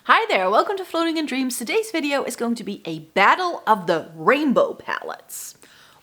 Hi there, welcome to Floating in Dreams. Today's video is going to be a battle of the rainbow palettes.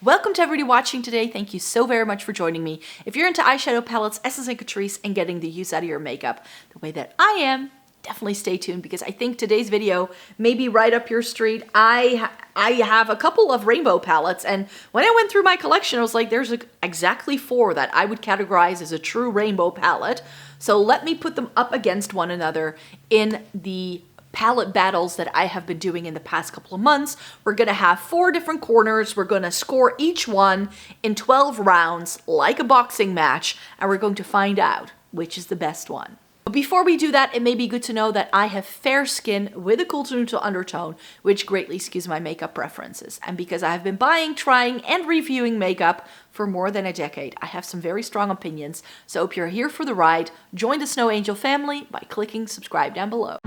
Welcome to everybody watching today. Thank you so very much for joining me. If you're into eyeshadow palettes, essence and Catrice, and getting the use out of your makeup the way that I am, definitely stay tuned because I think today's video may be right up your street. I have a couple of rainbow palettes, and when I went through my collection, I was like, there's exactly 4 that I would categorize as a true rainbow palette. So let me put them up against one another in the palette battles that I have been doing in the past couple of months. We're going to have 4 different corners. We're going to score each one in 12 rounds like a boxing match, and we're going to find out which is the best one. But before we do that, it may be good to know that I have fair skin with a cool to neutral undertone, which greatly skews my makeup preferences. And because I have been buying, trying, and reviewing makeup for more than a decade, I have some very strong opinions. So if you're here for the ride, join the Snow Angel family by clicking subscribe down below.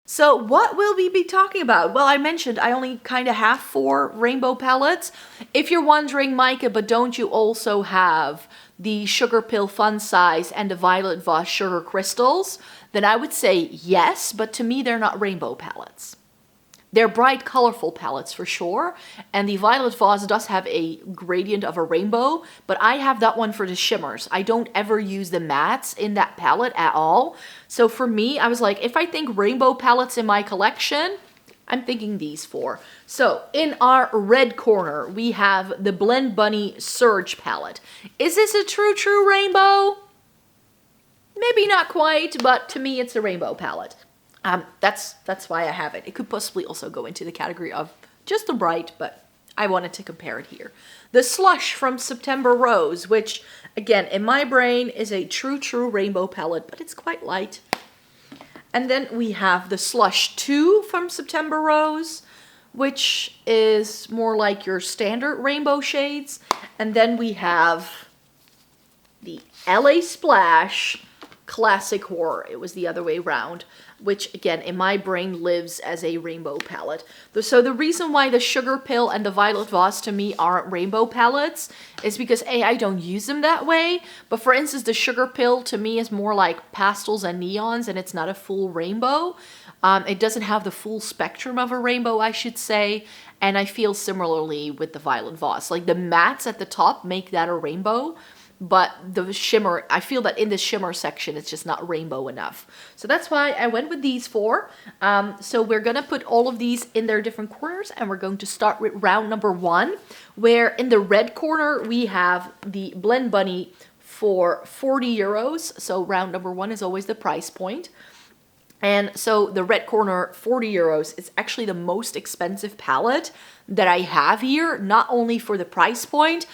So what will we be talking about? Well, I mentioned I only kind of have 4 rainbow palettes. If you're wondering, Micah, but don't you also have the Sugar Pill Fun Size and the Violet Voss Sugar Crystals? Then I would say yes, but to me they're not rainbow palettes. They're bright, colorful palettes for sure, and the Violet Voss does have a gradient of a rainbow, but I have that one for the shimmers. I don't ever use the mattes in that palette at all. So for me, I was like, if I think rainbow palettes in my collection, I'm thinking these 4. So in our red corner, we have the Blend Bunny Surge palette. Is this a true rainbow? Maybe not quite, but to me it's a rainbow palette. That's why I have it. It could possibly also go into the category of just the bright, but I wanted to compare it here. The Slush from September Rose, which again, in my brain is a true rainbow palette, but it's quite light. And then we have the Slush 2 from September Rose, which is more like your standard rainbow shades. And then we have the LA Splash Classic Horror. It was the other way around, which again in my brain lives as a rainbow palette. So the reason why the Sugar Pill and the Violet Voss to me aren't rainbow palettes is because A, I don't use them that way, but for instance the Sugar Pill to me is more like pastels and neons and it's not a full rainbow. It doesn't have the full spectrum of a rainbow, I should say, and I feel similarly with the Violet Voss. Like the mattes at the top make that a rainbow, but the shimmer, I feel that in the shimmer section, it's just not rainbow enough. So that's why I went with these 4. So we're going to put all of these in their different corners, and we're going to start with round number 1, where in the red corner, we have the Blend Bunny for 40 euros. So round number 1 is always the price point. And so the red corner, 40 euros, is actually the most expensive palette that I have here, not only for the price point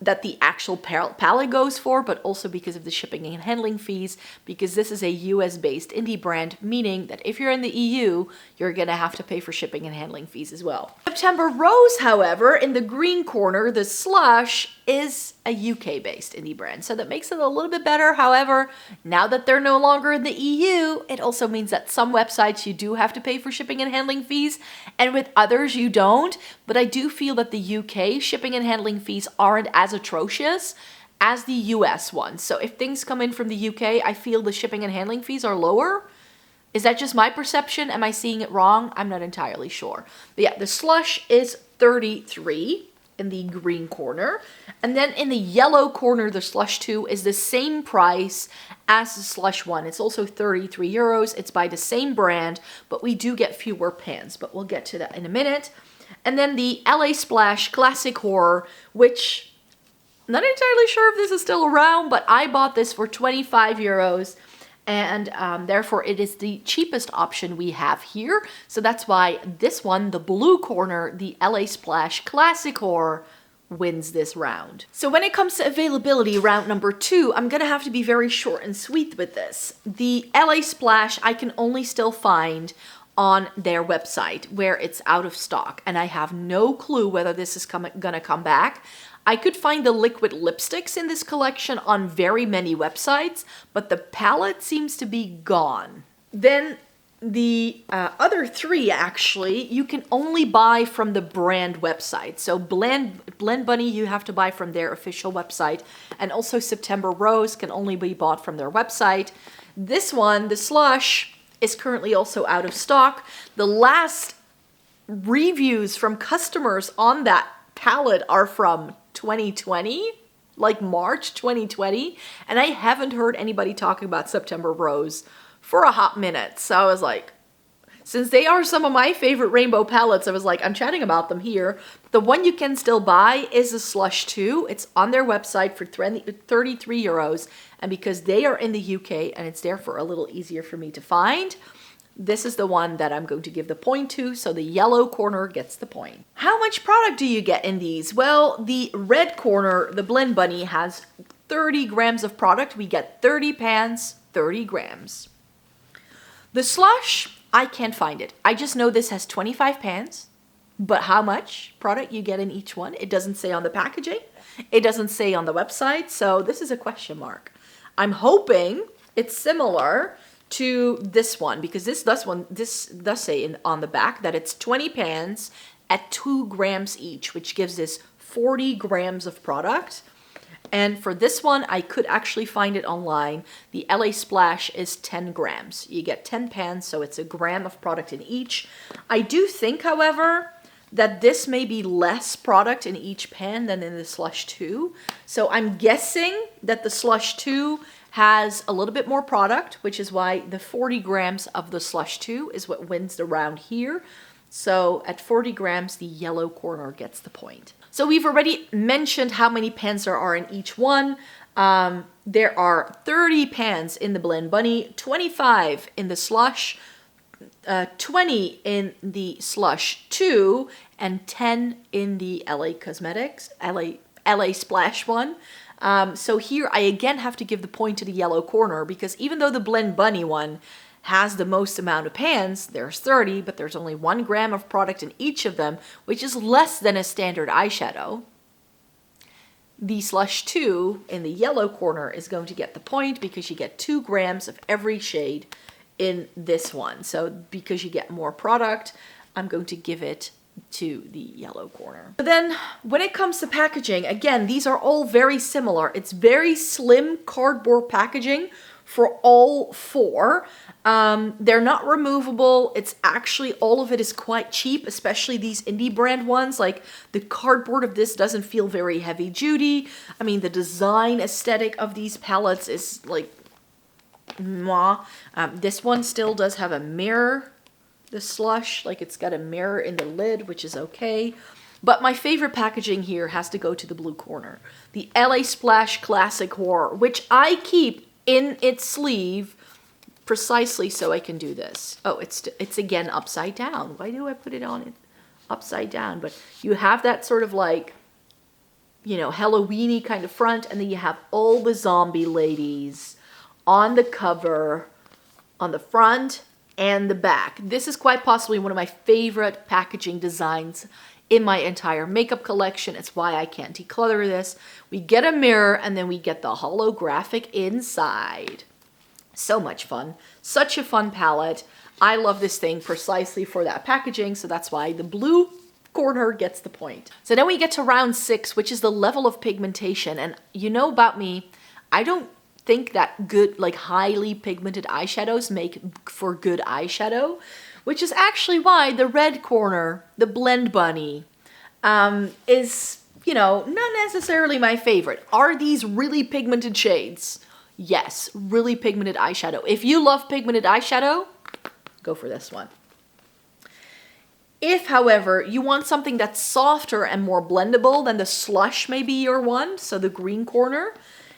that the actual palette goes for, but also because of the shipping and handling fees, because this is a US-based indie brand, meaning that if you're in the EU, you're gonna have to pay for shipping and handling fees as well. September Rose, however, in the green corner, the Slush is a UK-based indie brand, so that makes it a little bit better. However, now that they're no longer in the EU, it also means that some websites you do have to pay for shipping and handling fees, and with others you don't. But I do feel that the UK shipping and handling fees aren't as atrocious as the US ones. So if things come in from the UK, I feel the shipping and handling fees are lower. Is that just my perception? Am I seeing it wrong? I'm not entirely sure. But yeah, the Slush is 33 in the green corner. And then in the yellow corner, the Slush 2 is the same price as the Slush 1. It's also 33 euros. It's by the same brand, but we do get fewer pans, but we'll get to that in a minute. And then the LA Splash Classic Horror, which I'm not entirely sure if this is still around, but I bought this for 25 euros. And therefore it is the cheapest option we have here. So that's why this one, the blue corner, the LA Splash Classic Horror, wins this round. So when it comes to availability, round number 2, I'm gonna have to be very short and sweet with this. The LA Splash I can only still find on their website where it's out of stock, and I have no clue whether this is gonna come back. I could find the liquid lipsticks in this collection on very many websites, but the palette seems to be gone. Then The other three, actually, you can only buy from the brand website. So Blend Bunny, you have to buy from their official website. And also September Rose can only be bought from their website. This one, the Slush, is currently also out of stock. The last reviews from customers on that palette are from 2020, like March 2020. And I haven't heard anybody talking about September Rose for a hot minute. So I was like, since they are some of my favorite rainbow palettes, I was like, I'm chatting about them here. The one you can still buy is the Slush 2. It's on their website for 33 euros. And because they are in the UK and it's therefore a little easier for me to find, this is the one that I'm going to give the point to. So the yellow corner gets the point. How much product do you get in these? Well, the red corner, the Blend Bunny, has 30 grams of product. We get 30 pans, 30 grams. The Slush, I can't find it. I just know this has 25 pans, but how much product you get in each one, it doesn't say on the packaging. It doesn't say on the website, so this is a question mark. I'm hoping it's similar to this one, because this does say on the back that it's 20 pans at 2 grams each, which gives us 40 grams of product. And for this one, I could actually find it online. The LA Splash is 10 grams. You get 10 pans, so it's a gram of product in each. I do think, however, that this may be less product in each pan than in the Slush 2. So I'm guessing that the Slush 2 has a little bit more product, which is why the 40 grams of the Slush 2 is what wins the round here. So at 40 grams, the yellow corner gets the point. So we've already mentioned how many pans there are in each one. There are 30 pans in the Blend Bunny, 25 in the Slush, 20 in the Slush 2, and 10 in the LA Cosmetics, LA Splash one. So here I again have to give the point to the yellow corner, because even though the Blend Bunny one has the most amount of pans, there's 30, but there's only 1 gram of product in each of them, which is less than a standard eyeshadow. The Slush 2 in the yellow corner is going to get the point because you get 2 grams of every shade in this one. So because you get more product, I'm going to give it to the yellow corner. But then when it comes to packaging, again, these are all very similar. It's very slim cardboard packaging for all 4. They're not removable. It's actually, all of it is quite cheap, especially these indie brand ones. Like the cardboard of this doesn't feel very heavy duty. I mean, the design aesthetic of these palettes is like, mwah. This one still does have a mirror, the Slush, like it's got a mirror in the lid, which is okay. But my favorite packaging here has to go to the blue corner. The LA Splash Classic Horror, which I keep in its sleeve precisely so I can do this. Oh, it's again upside down. Why do I put it on it upside down? But you have that sort of like, you know, Halloween-y kind of front, and then you have all the zombie ladies on the cover, on the front and the back. This is quite possibly one of my favorite packaging designs in my entire makeup collection. It's why I can't declutter this. We get a mirror and then we get the holographic inside. So much fun. Such a fun palette. I love this thing precisely for that packaging, so that's why the blue corner gets the point. So then we get to round 6, which is the level of pigmentation. And you know about me, I don't think that good, like highly pigmented eyeshadows make for good eyeshadow, which is actually why the red corner, the Blend Bunny, is, you know, not necessarily my favorite. Are these really pigmented shades? Yes, really pigmented eyeshadow. If you love pigmented eyeshadow, go for this one. If, however, you want something that's softer and more blendable, then the Slush may be your one, so the green corner.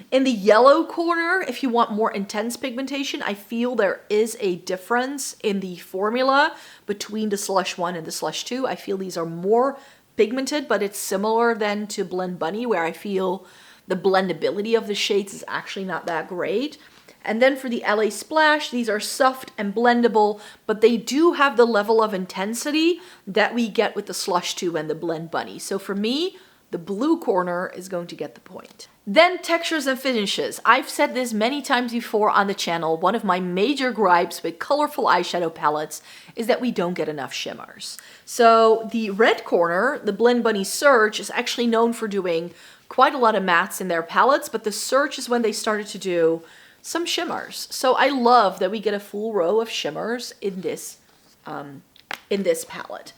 In the yellow corner, if you want more intense pigmentation, I feel there is a difference in the formula between the Slush 1 and the Slush 2. I feel these are more pigmented, but it's similar then to Blend Bunny, where I feel the blendability of the shades is actually not that great. And then for the LA Splash, these are soft and blendable, but they do have the level of intensity that we get with the Slush 2 and the Blend Bunny. So for me, The blue corner is going to get the point. Then textures and finishes. I've said this many times before on the channel. One of my major gripes with colorful eyeshadow palettes is that we don't get enough shimmers. So the red corner, the Blend Bunny Surge, is actually known for doing quite a lot of mattes in their palettes, but the Surge is when they started to do some shimmers. So I love that we get a full row of shimmers in this palette.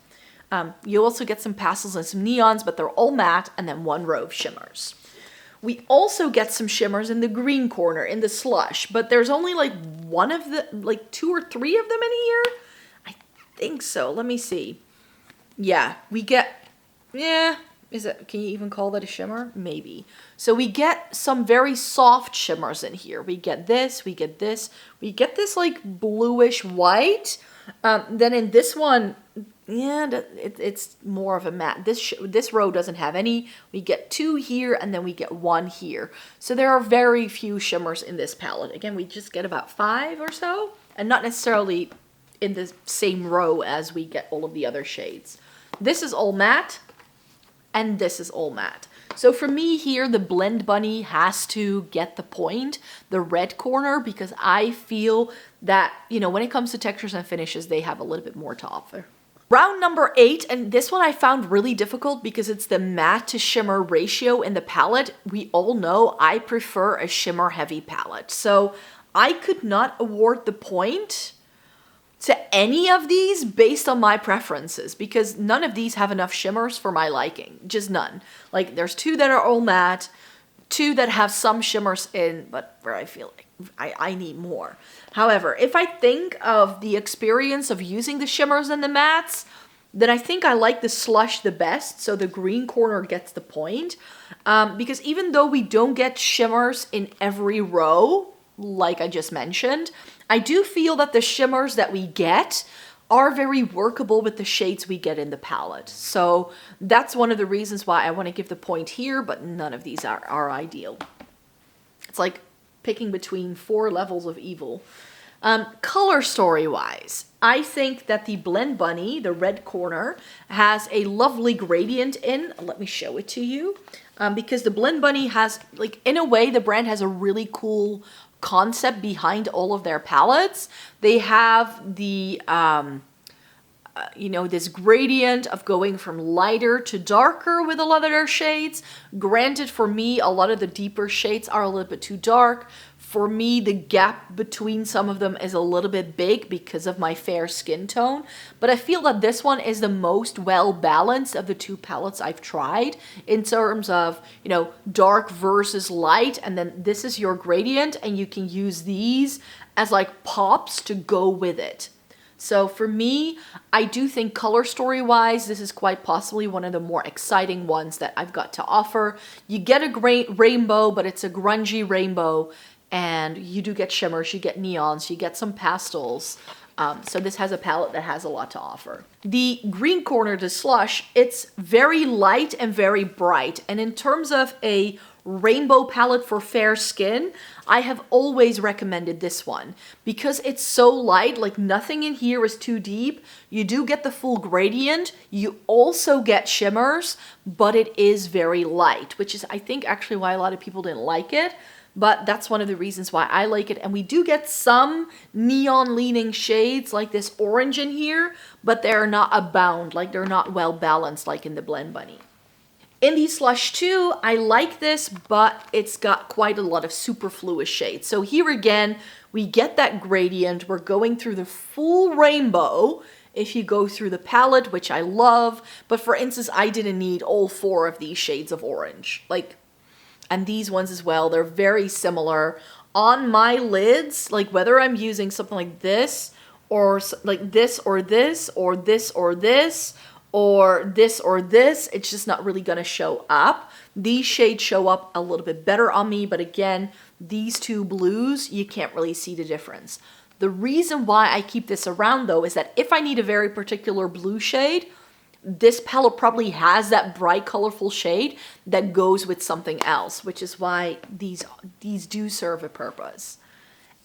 You also get some pastels and some neons, but they're all matte, and then one row of shimmers. We also get some shimmers in the green corner, in the slush, but there's only like one of the, like 2 or 3 of them in here? I think so. Let me see. Yeah, we get, can you even call that a shimmer? Maybe. So we get some very soft shimmers in here. We get this, we get this, we get this like bluish white. Then in this one, it's more of a matte. This row doesn't have any. We get 2 here, and then we get 1 here. So there are very few shimmers in this palette. Again, we just get about 5 or so, and not necessarily in the same row as we get all of the other shades. This is all matte, and this is all matte. So for me here, the Blend Bunny has to get the point, the red corner, because I feel that, you know, when it comes to textures and finishes, they have a little bit more to offer. Round number 8, and this one I found really difficult because it's the matte to shimmer ratio in the palette. We all know I prefer a shimmer heavy palette. So I could not award the point to any of these based on my preferences because none of these have enough shimmers for my liking. Just none. Like there's 2 that are all matte, 2 that have some shimmers in, but where I feel like I need more. However, if I think of the experience of using the shimmers and the mattes, then I think I like the slush the best. So the green corner gets the point. Because even though we don't get shimmers in every row, like I just mentioned, I do feel that the shimmers that we get are very workable with the shades we get in the palette. So that's one of the reasons why I want to give the point here, but none of these are ideal. It's like picking between 4 levels of evil. Color story wise, I think that the Blend Bunny, the red corner, has a lovely gradient in. Let me show it to you. Because the Blend Bunny has, like, in a way, the brand has a really cool concept behind all of their palettes. They have the, this gradient of going from lighter to darker with a lot of their shades. Granted, for me, a lot of the deeper shades are a little bit too dark. For me, the gap between some of them is a little bit big because of my fair skin tone. But I feel that this one is the most well-balanced of the 2 palettes I've tried in terms of, dark versus light. And then this is your gradient, and you can use these as like pops to go with it. So for me, I do think color story-wise, this is quite possibly one of the more exciting ones that I've got to offer. You get a great rainbow, but it's a grungy rainbow. And you do get shimmers, you get neons, you get some pastels. So this has a palette that has a lot to offer. The green corner, the slush, it's very light and very bright. And in terms of a rainbow palette for fair skin, I have always recommended this one. Because it's so light, like nothing in here is too deep. You do get the full gradient. You also get shimmers, but it is very light, which is, I think, actually why a lot of people didn't like it. But that's one of the reasons why I like it. And we do get some neon leaning shades like this orange in here, but they're not abound, like they're not well balanced like in the Blend Bunny. In the Slush 2, I like this, but it's got quite a lot of superfluous shades. So here again, we get that gradient. We're going through the full rainbow if you go through the palette, which I love. But for instance, I didn't need all 4 of these shades of orange. And these ones as well, they're very similar. On my lids, like whether I'm using something like this, or like this, or this, or this, or this, or this, or this, it's just not really gonna show up. These shades show up a little bit better on me, but again, these 2 blues, you can't really see the difference. The reason why I keep this around though is that if I need a very particular blue shade, this palette probably has that bright, colorful shade that goes with something else, which is why these do serve a purpose.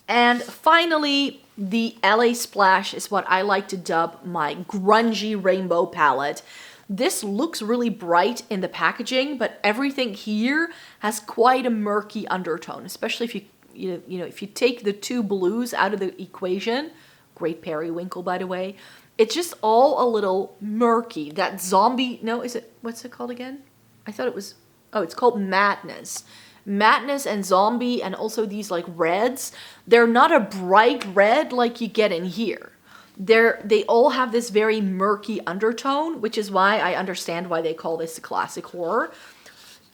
And finally, the LA Splash is what I like to dub my grungy rainbow palette. This looks really bright in the packaging, but everything here has quite a murky undertone, especially if if you take the two blues out of the equation. Great periwinkle, by the way. It's just all a little murky. That zombie, no, what's it called again? I thought it was, oh, it's called Madness. Madness and Zombie, and also these like reds. They're not a bright red like you get in here. They all have this very murky undertone, which is why I understand why they call this a classic horror.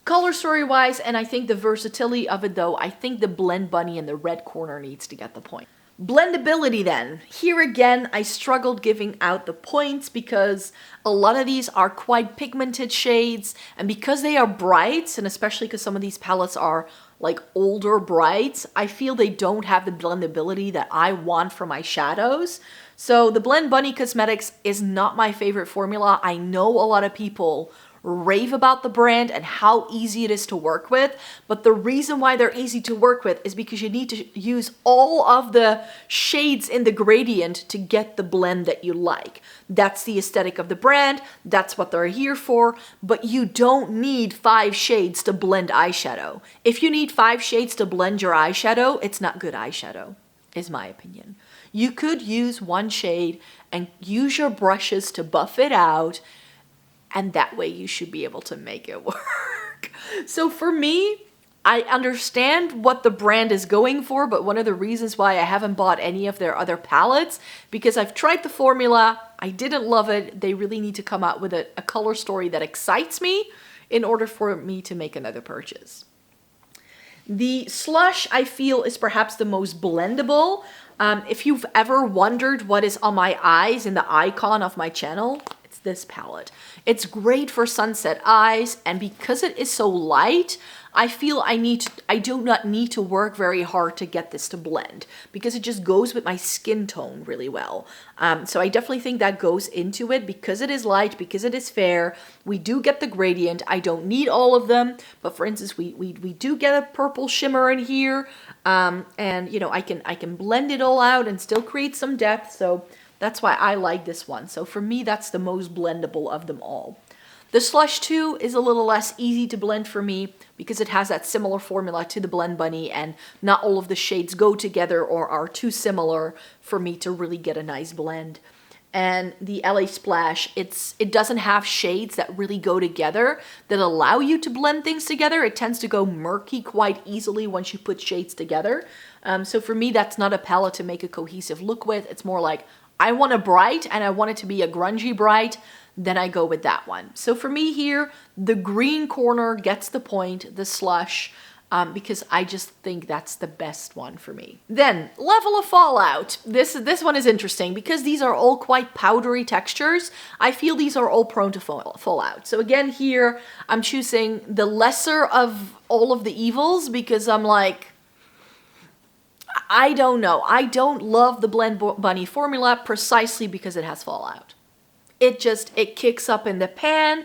Color story wise, and I think the versatility of it though, I think the Blend Bunny in the red corner needs to get the point. Blendability then. Here again, I struggled giving out the points because a lot of these are quite pigmented shades, and because they are brights, and especially because some of these palettes are like older brights, I feel they don't have the blendability that I want for my shadows. So the Blend Bunny Cosmetics is not my favorite formula. I know a lot of people rave about the brand and how easy it is to work with, but the reason why they're easy to work with is because you need to use all of the shades in the gradient to get the blend that you like. That's the aesthetic of the brand, that's what they're here for, but you don't need 5 shades to blend eyeshadow. If you need 5 shades to blend your eyeshadow, it's not good eyeshadow, is my opinion. You could use 1 shade and use your brushes to buff it out, and that way you should be able to make it work. So for me, I understand what the brand is going for, but one of the reasons why I haven't bought any of their other palettes, because I've tried the formula, I didn't love it. They really need to come out with a color story that excites me in order for me to make another purchase. The Slush, I feel, is perhaps the most blendable. If you've ever wondered what is on my eyes in the icon of my channel, it's this palette. It's great for sunset eyes, and because it is so light, I feel I do not need to work very hard to get this to blend, because it just goes with my skin tone really well. So I definitely think that goes into it because it is light, because it is fair. We do get the gradient. I don't need all of them, but for instance, we do get a purple shimmer in here, and you know, I can blend it all out and still create some depth. So that's why I like this one. So for me, that's the most blendable of them all. The Slush 2 is a little less easy to blend for me because it has that similar formula to the Blend Bunny, and not all of the shades go together or are too similar for me to really get a nice blend. And the LA Splash, it doesn't have shades that really go together that allow you to blend things together. It tends to go murky quite easily once you put shades together. So for me, that's not a palette to make a cohesive look with. It's more like, I want a bright and I want it to be a grungy bright, then I go with that one. So for me here, the green corner gets the point, the Slush, because I just think that's the best one for me. Then, level of fallout. This one is interesting because these are all quite powdery textures. I feel these are all prone to fallout. So again here, I'm choosing the lesser of all of the evils because I'm like, I don't know. I don't love the Blend Bunny formula precisely because it has fallout. It kicks up in the pan.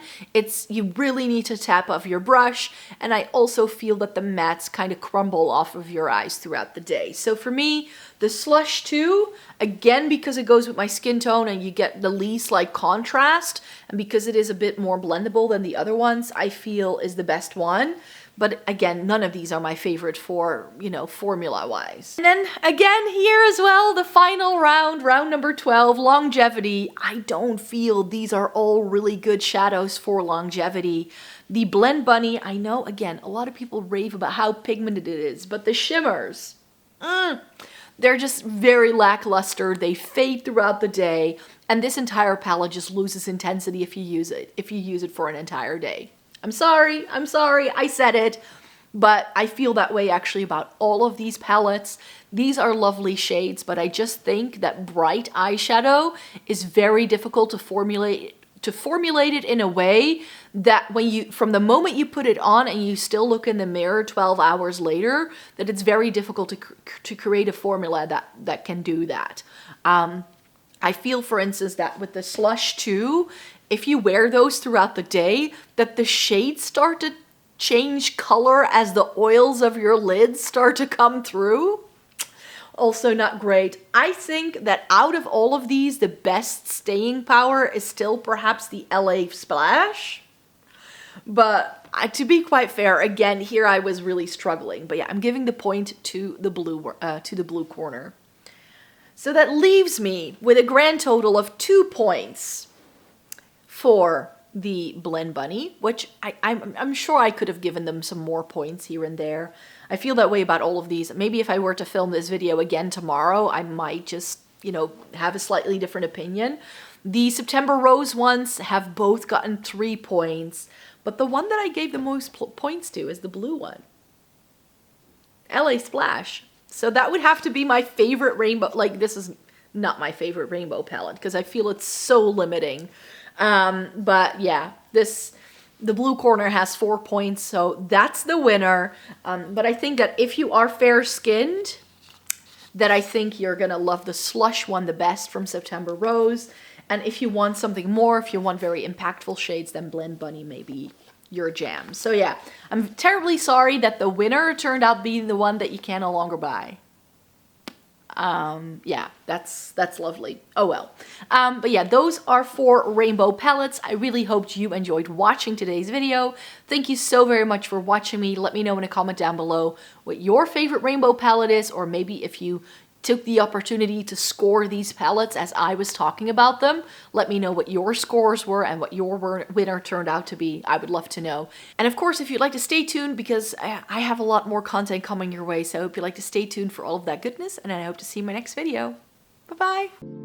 You really need to tap off your brush. And I also feel that the mattes kind of crumble off of your eyes throughout the day. So for me, the Slush 2, again, because it goes with my skin tone and you get the least like contrast, and because it is a bit more blendable than the other ones, I feel is the best one. But again, none of these are my favorite for, formula-wise. And then again here as well, the final round, round number 12, longevity. I don't feel these are all really good shadows for longevity. The Blend Bunny, I know, again, a lot of people rave about how pigmented it is, but the shimmers, they're just very lackluster. They fade throughout the day, and this entire palette just loses intensity if you use it for an entire day. I'm sorry, I said it, but I feel that way actually about all of these palettes. These are lovely shades, but I just think that bright eyeshadow is very difficult to formulate it in a way that from the moment you put it on and you still look in the mirror 12 hours later, that it's very difficult to create a formula that can do that. I feel, for instance, that with the Slush 2, if you wear those throughout the day, that the shades start to change color as the oils of your lids start to come through. Also not great. I think that out of all of these, the best staying power is still perhaps the LA Splash. But to be quite fair, again, here I was really struggling. But yeah, I'm giving the point to the blue corner. So that leaves me with a grand total of 2 points for the Blend Bunny, which I'm sure I could have given them some more points here and there. I feel that way about all of these. Maybe if I were to film this video again tomorrow, I might just, you know, have a slightly different opinion. The September Rose ones have both gotten 3 points, but the one that I gave the most points to is the blue one. LA Splash. So that would have to be my favorite rainbow. Like, this is not my favorite rainbow palette because I feel it's so limiting. But yeah, the blue corner has 4 points, so that's the winner. But I think that if you are fair-skinned, that I think you're gonna love the Slush one the best from September Rose. And if you want something more, if you want very impactful shades, then Blend Bunny may be your jam. So yeah, I'm terribly sorry that the winner turned out being the one that you can no longer buy. Yeah, that's lovely. Oh well. But yeah, those are 4 rainbow palettes. I really hoped you enjoyed watching today's video. Thank you so very much for watching me. Let me know in a comment down below what your favorite rainbow palette is, or maybe if you took the opportunity to score these palettes as I was talking about them. Let me know what your scores were and what your winner turned out to be. I would love to know. And of course, if you'd like to stay tuned, because I have a lot more content coming your way, so I hope you'd like to stay tuned for all of that goodness, and I hope to see you in my next video. Bye-bye!